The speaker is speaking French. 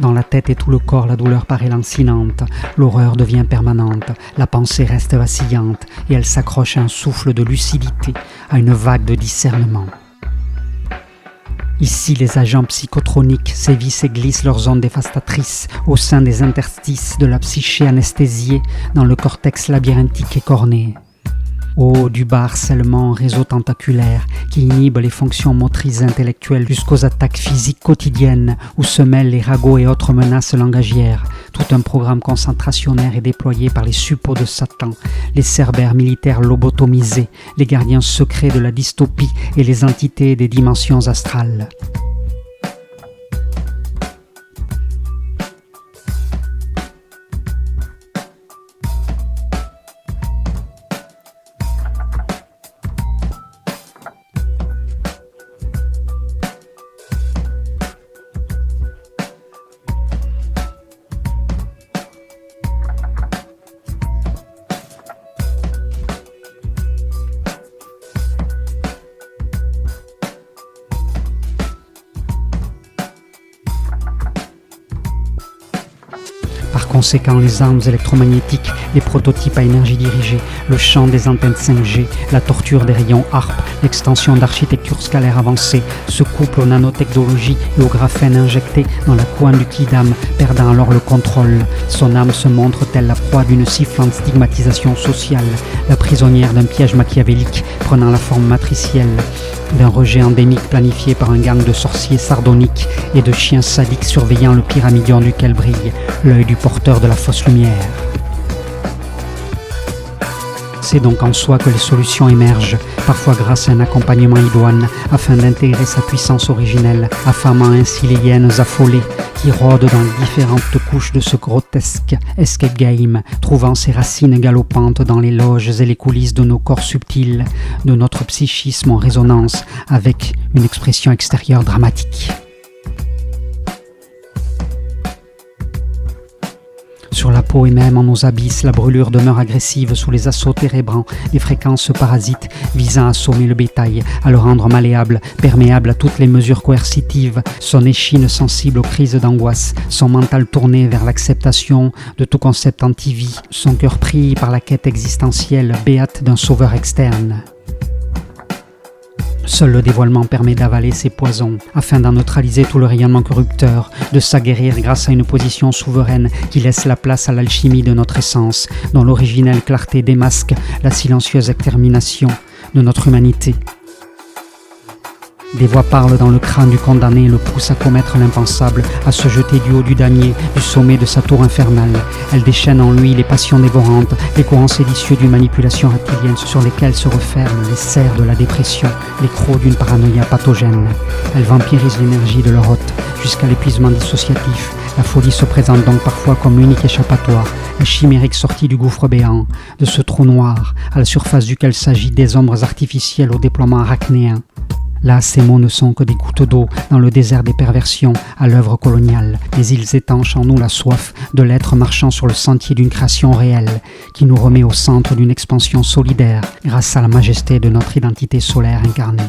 Dans la tête et tout le corps, la douleur paraît lancinante, l'horreur devient permanente, la pensée reste vacillante et elle s'accroche à un souffle de lucidité, à une vague de discernement. Ici, les agents psychotroniques sévissent et glissent leurs ondes dévastatrices au sein des interstices de la psyché anesthésiée dans le cortex labyrinthique et corné. Du bas harcèlement, réseau tentaculaire qui inhibe les fonctions motrices intellectuelles jusqu'aux attaques physiques quotidiennes où se mêlent les ragots et autres menaces langagières. Tout un programme concentrationnaire est déployé par les suppôts de Satan, les cerbères militaires lobotomisés, les gardiens secrets de la dystopie et les entités des dimensions astrales. Par conséquent, les armes électromagnétiques, les prototypes à énergie dirigée, le champ des antennes 5G, la torture des rayons HARP, l'extension d'architecture scalaire avancée, se couplent aux nanotechnologies et au graphène injecté dans la couenne du Kidam, perdant alors le contrôle. Son âme se montre telle la proie d'une sifflante stigmatisation sociale, la prisonnière d'un piège machiavélique prenant la forme matricielle, d'un rejet endémique planifié par un gang de sorciers sardoniques et de chiens sadiques surveillant le pyramidion duquel brille l'œil du porteur de la fausse lumière. C'est donc en soi que les solutions émergent, parfois grâce à un accompagnement idoine, afin d'intégrer sa puissance originelle, affamant ainsi les hyènes affolées qui rôdent dans les différentes couches de ce grotesque escape game, trouvant ses racines galopantes dans les loges et les coulisses de nos corps subtils, de notre psychisme en résonance avec une expression extérieure dramatique. Sur la peau et même en nos abysses, la brûlure demeure agressive sous les assauts térébrants des fréquences parasites visant à assommer le bétail, à le rendre malléable, perméable à toutes les mesures coercitives, son échine sensible aux crises d'angoisse, son mental tourné vers l'acceptation de tout concept anti-vie, son cœur pris par la quête existentielle béate d'un sauveur externe. Seul le dévoilement permet d'avaler ces poisons, afin d'en neutraliser tout le rayonnement corrupteur, de s'aguerrir grâce à une position souveraine qui laisse la place à l'alchimie de notre essence, dont l'originelle clarté démasque la silencieuse extermination de notre humanité. Des voix parlent dans le crâne du condamné et le poussent à commettre l'impensable, à se jeter du haut du damier, du sommet de sa tour infernale. Elles déchaînent en lui les passions dévorantes, les courants séditieux d'une manipulation reptilienne sur lesquels se referment les serres de la dépression, les crocs d'une paranoïa pathogène. Elles vampirisent l'énergie de leur hôte jusqu'à l'épuisement dissociatif. La folie se présente donc parfois comme unique échappatoire, une chimérique sortie du gouffre béant, de ce trou noir, à la surface duquel s'agitent des ombres artificielles au déploiement arachnéen. Là, ces mots ne sont que des gouttes d'eau dans le désert des perversions à l'œuvre coloniale, mais ils étanchent en nous la soif de l'être marchant sur le sentier d'une création réelle qui nous remet au centre d'une expansion solidaire grâce à la majesté de notre identité solaire incarnée.